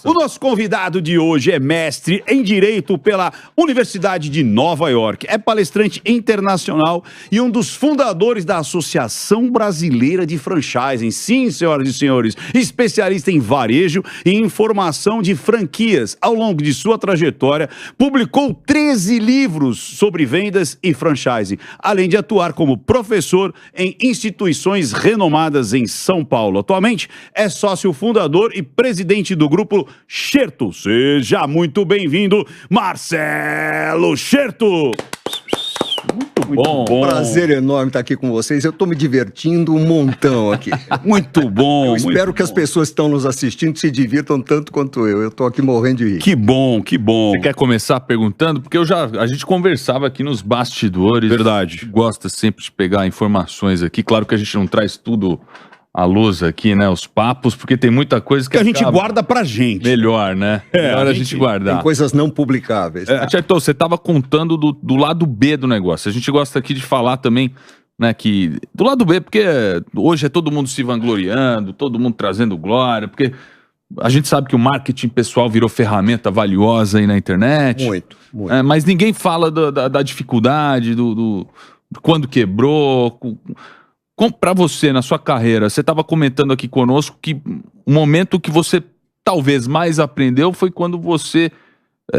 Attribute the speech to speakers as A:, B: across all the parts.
A: O nosso convidado de hoje é mestre em Direito pela Universidade de Nova York. É palestrante internacional e um dos fundadores da Associação Brasileira de Franchising. Sim, senhoras e senhores, especialista em varejo e informação de franquias. Ao longo de sua trajetória, publicou 13 livros sobre vendas e franchising, além de atuar como professor em instituições renomadas em São Paulo. Atualmente, é sócio fundador e presidente do grupo Xerto. Seja muito bem-vindo, Marcelo Xerto. Muito bom.
B: Prazer enorme estar aqui com vocês. Eu estou me divertindo um montão aqui.
A: Muito bom.
B: Eu espero que as pessoas que estão nos assistindo se divirtam tanto quanto eu. Eu estou aqui morrendo de rir.
A: Que bom, que bom.
C: Você quer começar perguntando? Porque a gente conversava aqui nos bastidores.
A: Verdade.
C: Gosta sempre de pegar informações aqui. Claro que a gente não traz tudo à luz aqui, né? Os papos, porque tem muita coisa que
A: a gente guarda pra gente.
C: Melhor, né? Melhor a gente guardar.
B: Tem coisas não publicáveis.
C: Xerto, você estava contando do lado B do negócio. A gente gosta aqui de falar também, né, que do lado B, porque hoje é todo mundo se vangloriando, todo mundo trazendo glória, porque a gente sabe que o marketing pessoal virou ferramenta valiosa aí na internet.
B: Muito.
C: Mas ninguém fala da dificuldade, do quando quebrou. Para você, na sua carreira, você estava comentando aqui conosco que o momento que você talvez mais aprendeu foi quando você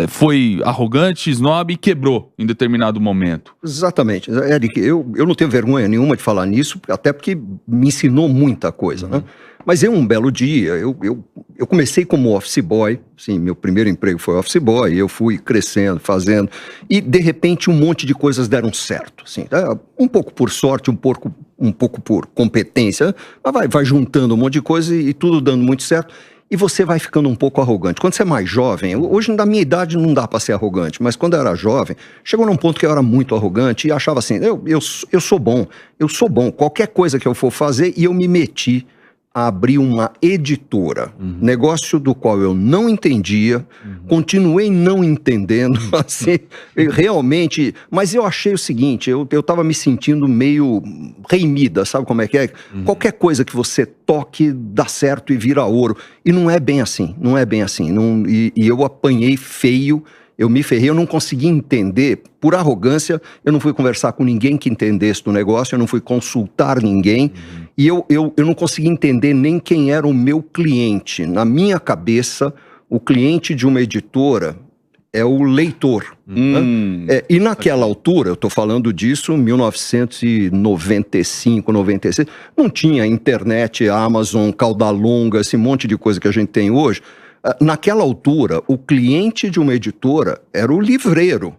C: foi arrogante, snob e quebrou em determinado momento.
B: Exatamente. Eric, eu não tenho vergonha nenhuma de falar nisso, até porque me ensinou muita coisa, né? Mas um belo dia, eu comecei como office boy, sim, meu primeiro emprego foi office boy, eu fui crescendo, fazendo, e de repente um monte de coisas deram certo, assim, um pouco por sorte, um pouco por competência, mas vai juntando um monte de coisa e tudo dando muito certo, e você vai ficando um pouco arrogante. Quando você é mais jovem, hoje na minha idade não dá para ser arrogante, mas quando eu era jovem, chegou num ponto que eu era muito arrogante e achava assim, eu sou bom, qualquer coisa que eu for fazer, e eu me meti a abrir uma editora, negócio do qual eu não entendia, continuei não entendendo, assim, realmente, mas eu achei o seguinte, eu estava me sentindo meio Rei Midas, sabe como é que é? Qualquer coisa que você toque dá certo e vira ouro, e não é bem assim, e eu apanhei feio, eu me ferrei, eu não consegui entender, por arrogância, eu não fui conversar com ninguém que entendesse do negócio, eu não fui consultar ninguém, e eu não consegui entender nem quem era o meu cliente. Na minha cabeça, o cliente de uma editora é o leitor. Né? E naquela altura, eu estou falando disso, 1995, 96, não tinha internet, Amazon, cauda longa, esse monte de coisa que a gente tem hoje. Naquela altura, o cliente de uma editora era o livreiro.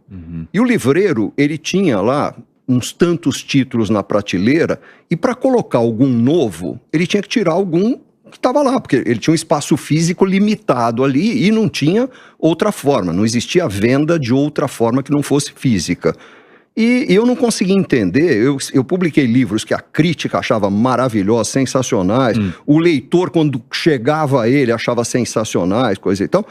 B: E o livreiro, ele tinha lá uns tantos títulos na prateleira, e para colocar algum novo, ele tinha que tirar algum que estava lá, porque ele tinha um espaço físico limitado ali e não tinha outra forma, não existia venda de outra forma que não fosse física. E eu não consegui entender, eu publiquei livros que a crítica achava maravilhosos, sensacionais, o leitor, quando chegava a ele, achava sensacionais, coisa e tal.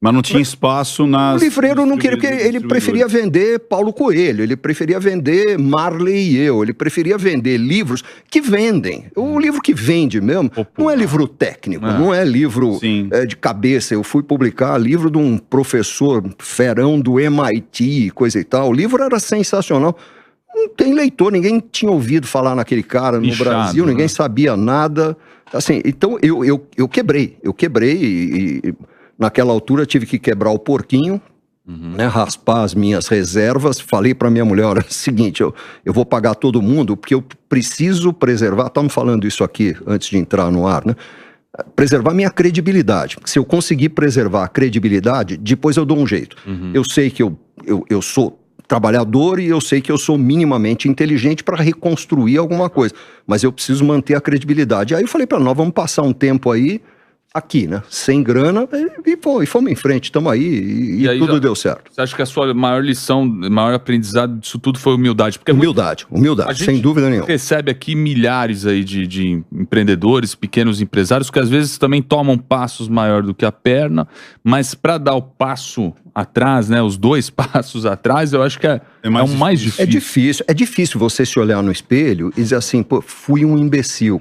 A: Mas não tinha espaço nas...
B: O livreiro não queria, porque ele preferia vender Paulo Coelho, ele preferia vender Marley e eu, ele preferia vender livros que vendem. O livro que vende mesmo não é livro técnico, não é livro de cabeça. Eu fui publicar livro de um professor ferão do MIT, coisa e tal. O livro era sensacional. Não tem leitor, ninguém tinha ouvido falar naquele cara no Brasil, ninguém sabia nada. Assim, então eu quebrei e naquela altura tive que quebrar o porquinho, né, raspar as minhas reservas. Falei para minha mulher, olha, é o seguinte, eu vou pagar todo mundo porque eu preciso preservar, estamos falando isso aqui antes de entrar no ar, né? Preservar minha credibilidade. Se eu conseguir preservar a credibilidade, depois eu dou um jeito. Eu sei que eu sou trabalhador e eu sei que eu sou minimamente inteligente para reconstruir alguma coisa, mas eu preciso manter a credibilidade. Aí eu falei para nós, vamos passar um tempo aí, aqui, né? Sem grana, e fomos em frente, estamos aí, e tudo deu certo.
C: Você acha que a sua maior lição, maior aprendizado disso tudo foi humildade? Porque
B: humildade, sem dúvida nenhuma.
C: A gente recebe aqui milhares aí de empreendedores, pequenos empresários, que às vezes também tomam passos maior do que a perna, mas para dar o passo atrás, né, os 2 passos atrás, eu acho que é o mais difícil.
B: É difícil você se olhar no espelho e dizer assim, pô, fui um imbecil.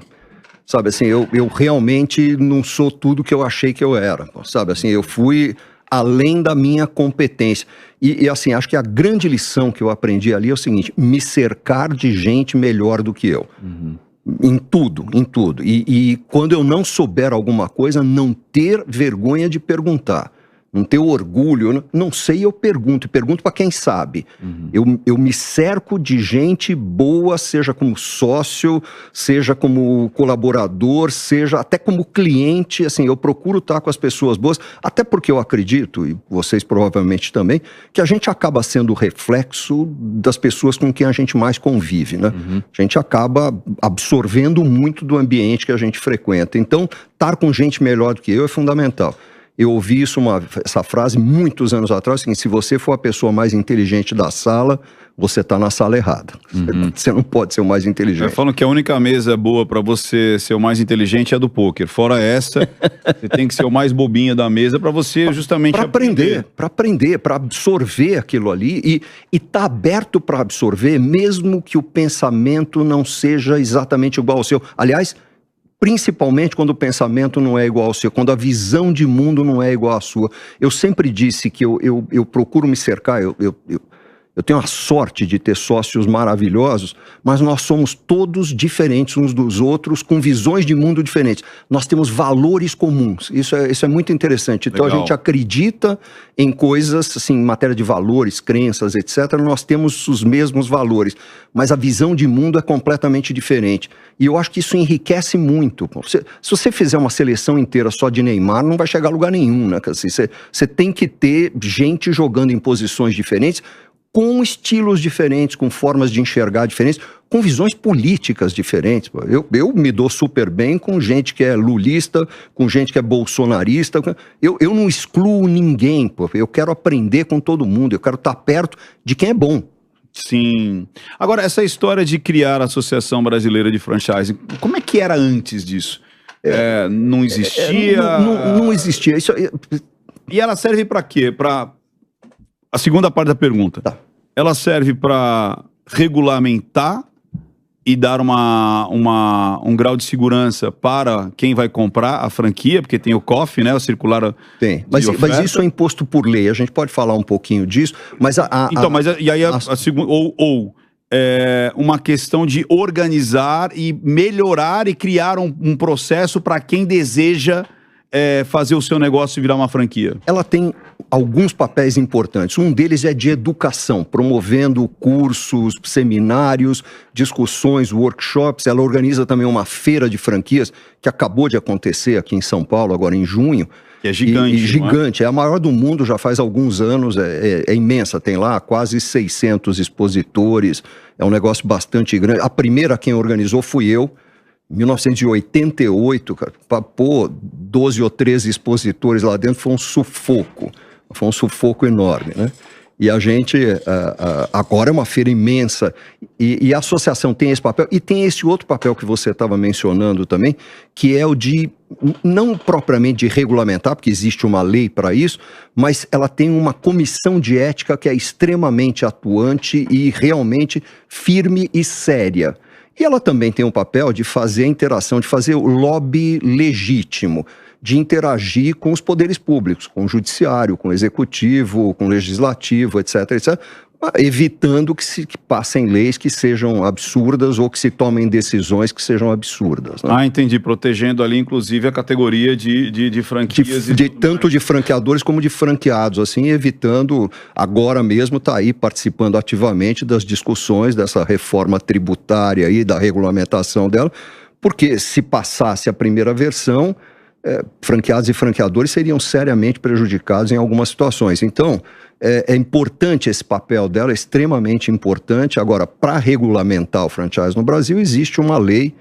B: sabe assim, eu realmente não sou tudo que eu achei que eu era, sabe assim, eu fui além da minha competência. E assim, acho que a grande lição que eu aprendi ali é o seguinte: me cercar de gente melhor do que eu. Em tudo, em tudo. E quando eu não souber alguma coisa, não ter vergonha de perguntar. Não ter orgulho, não sei, eu pergunto para quem sabe. Eu me cerco de gente boa, seja como sócio, seja como colaborador, seja até como cliente, assim, eu procuro estar com as pessoas boas, até porque eu acredito, e vocês provavelmente também, que a gente acaba sendo reflexo das pessoas com quem a gente mais convive, né? A gente acaba absorvendo muito do ambiente que a gente frequenta. Então, estar com gente melhor do que eu é fundamental. Eu ouvi essa frase muitos anos atrás, assim, se você for a pessoa mais inteligente da sala, você está na sala errada. Você não pode ser o mais inteligente.
A: Falam que a única mesa boa para você ser o mais inteligente é a do pôquer. Fora essa, você tem que ser o mais bobinho da mesa para você justamente
B: para aprender, para absorver aquilo ali e tá aberto para absorver, mesmo que o pensamento não seja exatamente igual ao seu. Aliás, principalmente quando o pensamento não é igual ao seu, quando a visão de mundo não é igual à sua. Eu sempre disse que eu procuro me cercar, eu tenho a sorte de ter sócios maravilhosos, mas nós somos todos diferentes uns dos outros, com visões de mundo diferentes. Nós temos valores comuns, isso é muito interessante. Então a gente acredita em coisas, assim, em matéria de valores, crenças, etc. Nós temos os mesmos valores, mas a visão de mundo é completamente diferente. E eu acho que isso enriquece muito. Se você fizer uma seleção inteira só de Neymar, não vai chegar a lugar nenhum, né? Assim, você tem que ter gente jogando em posições diferentes, com estilos diferentes, com formas de enxergar diferentes, com visões políticas diferentes. Eu me dou super bem com gente que é lulista, com gente que é bolsonarista. Eu não excluo ninguém, pô. Eu quero aprender com todo mundo, eu quero estar perto de quem é bom.
A: Sim. Agora, essa história de criar a Associação Brasileira de Franchising, como é que era antes disso? Não existia?
B: Não existia.
A: E ela serve para quê? A segunda parte da pergunta.
B: Tá.
A: Ela serve para regulamentar e dar um grau de segurança para quem vai comprar a franquia, porque tem o COF, né? O circular.
B: Tem. Mas isso é imposto por lei. A gente pode falar um pouquinho disso, mas uma questão de organizar e melhorar e criar um processo para quem deseja fazer o seu negócio virar uma franquia. Ela tem alguns papéis importantes. Um deles é de educação, promovendo cursos, seminários, discussões, workshops. Ela organiza também uma feira de franquias que acabou de acontecer aqui em São Paulo, agora em junho.
A: Que é gigante.
B: Gigante. É a maior do mundo, já faz alguns anos, é imensa. Tem lá quase 600 expositores. É um negócio bastante grande. A primeira quem organizou fui eu. 1988, cara, pô, 12 ou 13 expositores lá dentro, foi um sufoco enorme, né? E a gente, agora é uma feira imensa, e a associação tem esse papel, e tem esse outro papel que você estava mencionando também, que é o de, não propriamente de regulamentar, porque existe uma lei para isso, mas ela tem uma comissão de ética que é extremamente atuante e realmente firme e séria. E ela também tem um papel de fazer a interação, de fazer o lobby legítimo, de interagir com os poderes públicos, com o judiciário, com o executivo, com o legislativo, etc, etc, evitando que passem leis que sejam absurdas ou que se tomem decisões que sejam absurdas. Né?
A: Entendi. Protegendo ali, inclusive, a categoria de franquias.
B: Tanto de franqueadores como de franqueados, assim, evitando, agora mesmo está aí participando ativamente das discussões dessa reforma tributária e da regulamentação dela, porque se passasse a primeira versão, franqueados e franqueadores seriam seriamente prejudicados em algumas situações. Então, é importante esse papel dela, é extremamente importante. Agora, para regulamentar o franchise no Brasil, existe uma lei.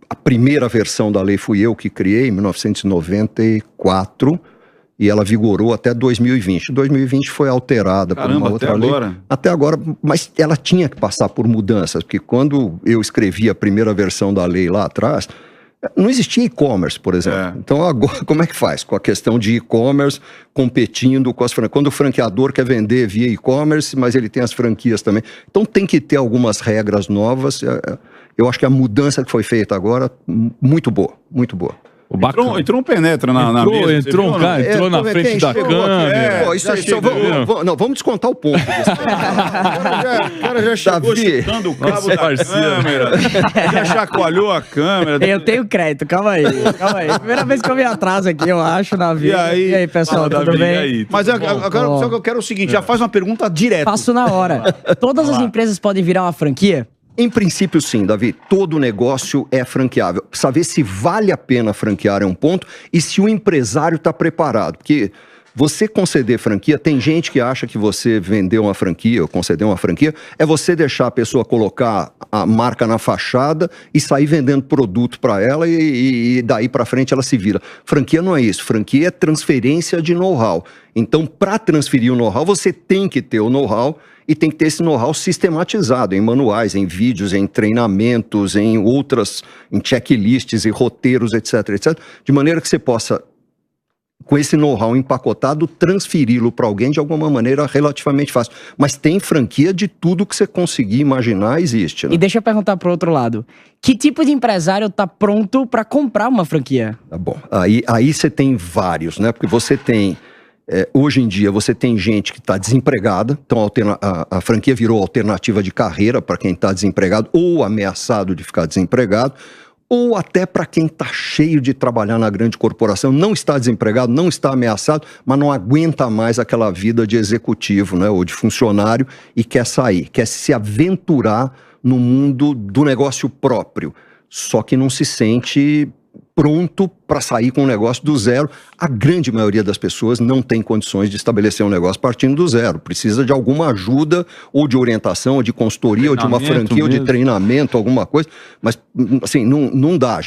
B: A primeira versão da lei fui eu que criei, em 1994, e ela vigorou até 2020. 2020 foi alterada por uma outra lei. Até agora, mas ela tinha que passar por mudanças, porque quando eu escrevi a primeira versão da lei lá atrás, não existia e-commerce, por exemplo. Então, agora, como é que faz? Com a questão de e-commerce competindo com as franquias. Quando o franqueador quer vender via e-commerce, mas ele tem as franquias também. Então, tem que ter algumas regras novas. eu acho que a mudança que foi feita agora, muito boa, muito boa.
A: Entrou um penetra na mesa.
C: Entrou um cara, entrou na frente da câmera.
B: Vamos descontar o ponto.
A: O cara já chegou chutando o cabo da câmera, já chacoalhou a câmera.
D: Eu tenho crédito, calma aí. Primeira vez que eu vim atrás aqui, eu acho, na vida. E aí pessoal, tudo bem?
A: Aí, mas agora só que eu quero o seguinte, já faz uma pergunta direta.
D: Faço na hora. Todas as empresas podem virar uma franquia?
B: Em princípio, sim, Davi. Todo negócio é franqueável. Saber se vale a pena franquear é um ponto e se o empresário está preparado. Porque você conceder franquia, tem gente que acha que você vendeu uma franquia ou conceder uma franquia, é você deixar a pessoa colocar a marca na fachada e sair vendendo produto para ela e daí para frente ela se vira. Franquia não é isso. Franquia é transferência de know-how. Então, para transferir o know-how, você tem que ter o know-how e tem que ter esse know-how sistematizado em manuais, em vídeos, em treinamentos, em checklists e roteiros, etc, etc. De maneira que você possa, com esse know-how empacotado, transferi-lo para alguém de alguma maneira relativamente fácil. Mas tem franquia de tudo que você conseguir imaginar existe. Né?
D: E deixa eu perguntar para o outro lado. Que tipo de empresário está pronto para comprar uma franquia?
B: Tá bom. Aí você tem vários, né? Porque você tem... hoje em dia você tem gente que está desempregada, então a franquia virou alternativa de carreira para quem está desempregado ou ameaçado de ficar desempregado, ou até para quem está cheio de trabalhar na grande corporação, não está desempregado, não está ameaçado, mas não aguenta mais aquela vida de executivo, né, ou de funcionário e quer sair, quer se aventurar no mundo do negócio próprio, só que não se sente pronto para sair com um negócio do zero. A grande maioria das pessoas não tem condições de estabelecer um negócio partindo do zero. Precisa de alguma ajuda, ou de orientação, ou de consultoria, ou de uma franquia, ou de treinamento, alguma coisa. Mas, assim, não dá.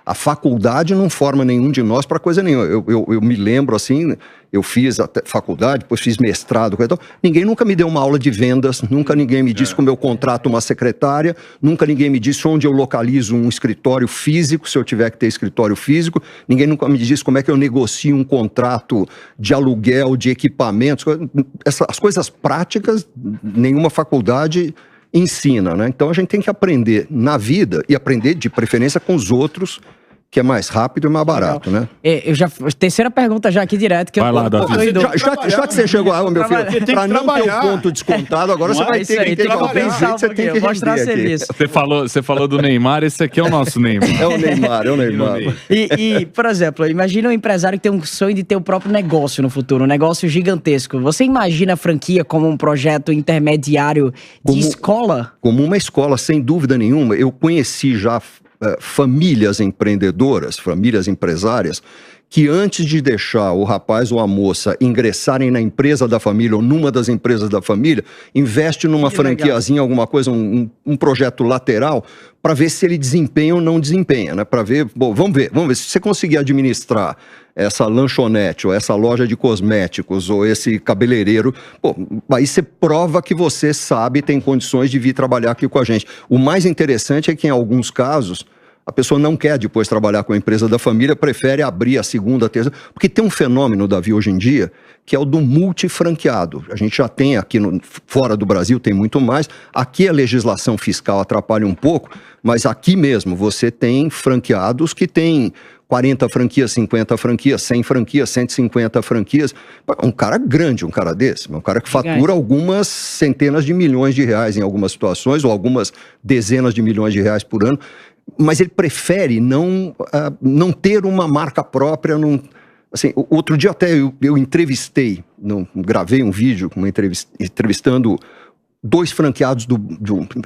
B: A faculdade não forma nenhum de nós para coisa nenhuma. Eu me lembro, assim, eu fiz até faculdade, depois fiz mestrado, então, ninguém nunca me deu uma aula de vendas, nunca ninguém me disse como eu contrato uma secretária, nunca ninguém me disse onde eu localizo um escritório físico, se eu tiver que ter escritório físico, ninguém nunca me disse como é que eu negocio um contrato de aluguel, de equipamentos, as coisas práticas, nenhuma faculdade ensina, né? Então a gente tem que aprender na vida e aprender de preferência com os outros, que é mais rápido e mais barato, né?
D: Terceira pergunta já aqui direto. Que
C: vai lá, Davi.
B: Já que você chegou, meu filho, para não ter o ponto descontado, agora você vai ter que trabalhar.
D: Você tem que mostrar serviço.
C: Você falou do Neymar, esse aqui é o nosso Neymar.
B: É o Neymar.
D: E, por exemplo, imagina um empresário que tem um sonho de ter o próprio negócio no futuro, um negócio gigantesco. Você imagina a franquia como um projeto intermediário de escola?
B: Como uma escola, sem dúvida nenhuma. Eu conheci já famílias empreendedoras, famílias empresárias, que antes de deixar o rapaz ou a moça ingressarem na empresa da família ou numa das empresas da família, investe numa franquiazinha, alguma coisa, um projeto lateral, para ver se ele desempenha ou não desempenha, né? Para ver, bom, vamos ver, se você conseguir administrar essa lanchonete, ou essa loja de cosméticos, ou esse cabeleireiro, pô, aí você prova que você sabe e tem condições de vir trabalhar aqui com a gente. O mais interessante é que, em alguns casos, a pessoa não quer depois trabalhar com a empresa da família, prefere abrir a segunda, a terceira, porque tem um fenômeno, Davi, hoje em dia, que é o do multifranqueado. A gente já tem aqui, fora do Brasil, tem muito mais. Aqui a legislação fiscal atrapalha um pouco, mas aqui mesmo você tem franqueados que têm 40 franquias, 50 franquias, 100 franquias, 150 franquias. Um cara grande, um cara desse. Um cara que fatura algumas centenas de milhões de reais em algumas situações, ou algumas dezenas de milhões de reais por ano. Mas ele prefere não ter uma marca própria. Assim, outro dia até eu entrevistei, gravei um vídeo entrevistando 2 franqueados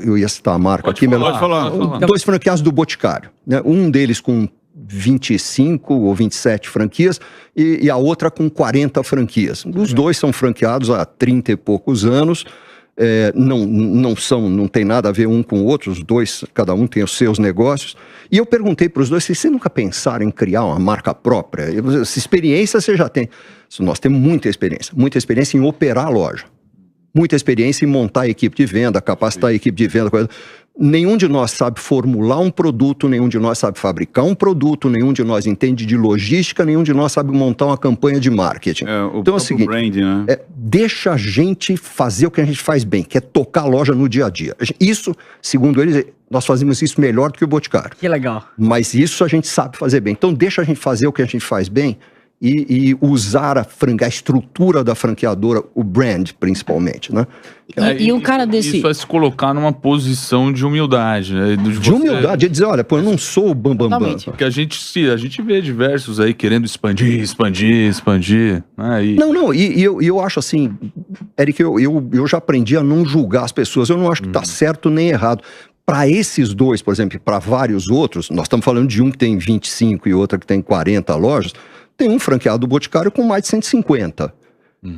B: eu ia citar a marca
C: pode
B: aqui,
C: falar.
B: 2 franqueados do Boticário, né? Um deles com 25 ou 27 franquias e a outra com 40 franquias. Os 2 são franqueados há 30 e poucos anos. Não tem nada a ver um com o outro, os 2, cada um tem os seus negócios. E eu perguntei para os 2 se vocês nunca pensaram em criar uma marca própria. Essa experiência você já tem. Nós temos muita experiência em operar a loja. muita experiência em montar a equipe de venda, capacitar a equipe de venda. Nenhum de nós sabe formular um produto, nenhum de nós sabe fabricar um produto, nenhum de nós entende de logística, nenhum de nós sabe montar uma campanha de marketing.
A: Então é o seguinte, brand, né?
B: Deixa a gente fazer o que a gente faz bem, que é tocar a loja no dia a dia. Isso, segundo eles, nós fazemos isso melhor do que o Boticário.
D: Que legal.
B: Mas isso a gente sabe fazer bem. Então deixa a gente fazer o que a gente faz bem e usar a estrutura da franqueadora, o brand principalmente, né?
D: E um cara desse...
C: Isso é se colocar numa posição de humildade, né?
B: De humildade, é dizer, olha, pô, eu não sou o bambambam.
C: Porque a gente vê diversos aí querendo expandir. Né?
B: E eu acho assim, Eric, eu já aprendi a não julgar as pessoas. Eu não acho que tá certo nem errado. Para esses dois, por exemplo, para vários outros, nós estamos falando de um que tem 25 e outra que tem 40 lojas, tem um franqueado do Boticário com mais de 150.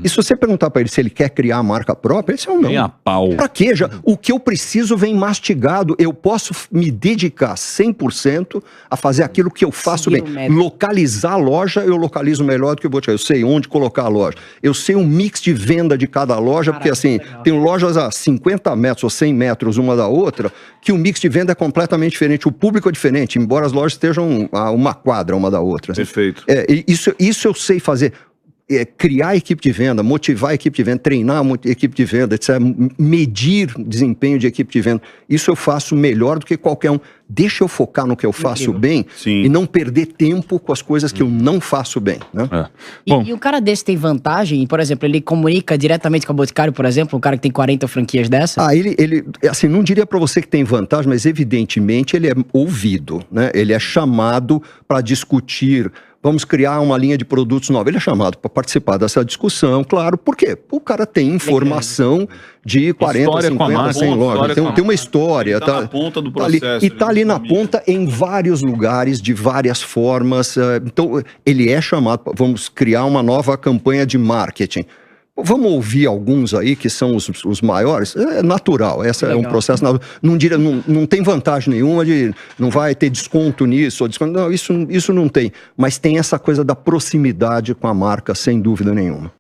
B: E se você perguntar para ele se ele quer criar a marca própria, ele diz não.
C: Nem a pau.
B: Pra quê? O que eu preciso vem mastigado. Eu posso me dedicar 100% a fazer aquilo que eu faço bem. Localizar a loja, eu localizo melhor do que o Boticário. Eu sei onde colocar a loja. Eu sei um mix de venda de cada loja, porque assim, tem lojas a 50 metros ou 100 metros uma da outra, que o mix de venda é completamente diferente. O público é diferente, embora as lojas estejam a uma quadra uma da outra.
A: Perfeito.
B: Isso eu sei fazer. Criar a equipe de venda, motivar a equipe de venda, treinar a equipe de venda, etc. Medir desempenho de equipe de venda. Isso eu faço melhor do que qualquer um. Deixa eu focar no que eu faço bem e não perder tempo com as coisas que eu não faço bem. Né?
D: E um cara desse tem vantagem? Por exemplo, ele comunica diretamente com a Boticário, por exemplo, um cara que tem 40 franquias dessa?
B: Ele assim, não diria para você que tem vantagem, mas evidentemente ele é ouvido, né? Ele é chamado para discutir. Vamos criar uma linha de produtos nova. Ele é chamado para participar dessa discussão, claro. Por quê? O cara tem informação de 40,
C: história
B: 50, 100 lojas. Tem uma história.
A: Tá na ponta do
B: ali,
A: processo.
B: e tá ali na ponta em vários lugares, de várias formas. Então, ele é chamado, vamos criar uma nova campanha de marketing. Vamos ouvir alguns aí que são os maiores. É natural, esse é um processo natural. Não tem vantagem nenhuma de não vai ter desconto nisso ou desconto. Não, isso não tem. Mas tem essa coisa da proximidade com a marca, sem dúvida nenhuma.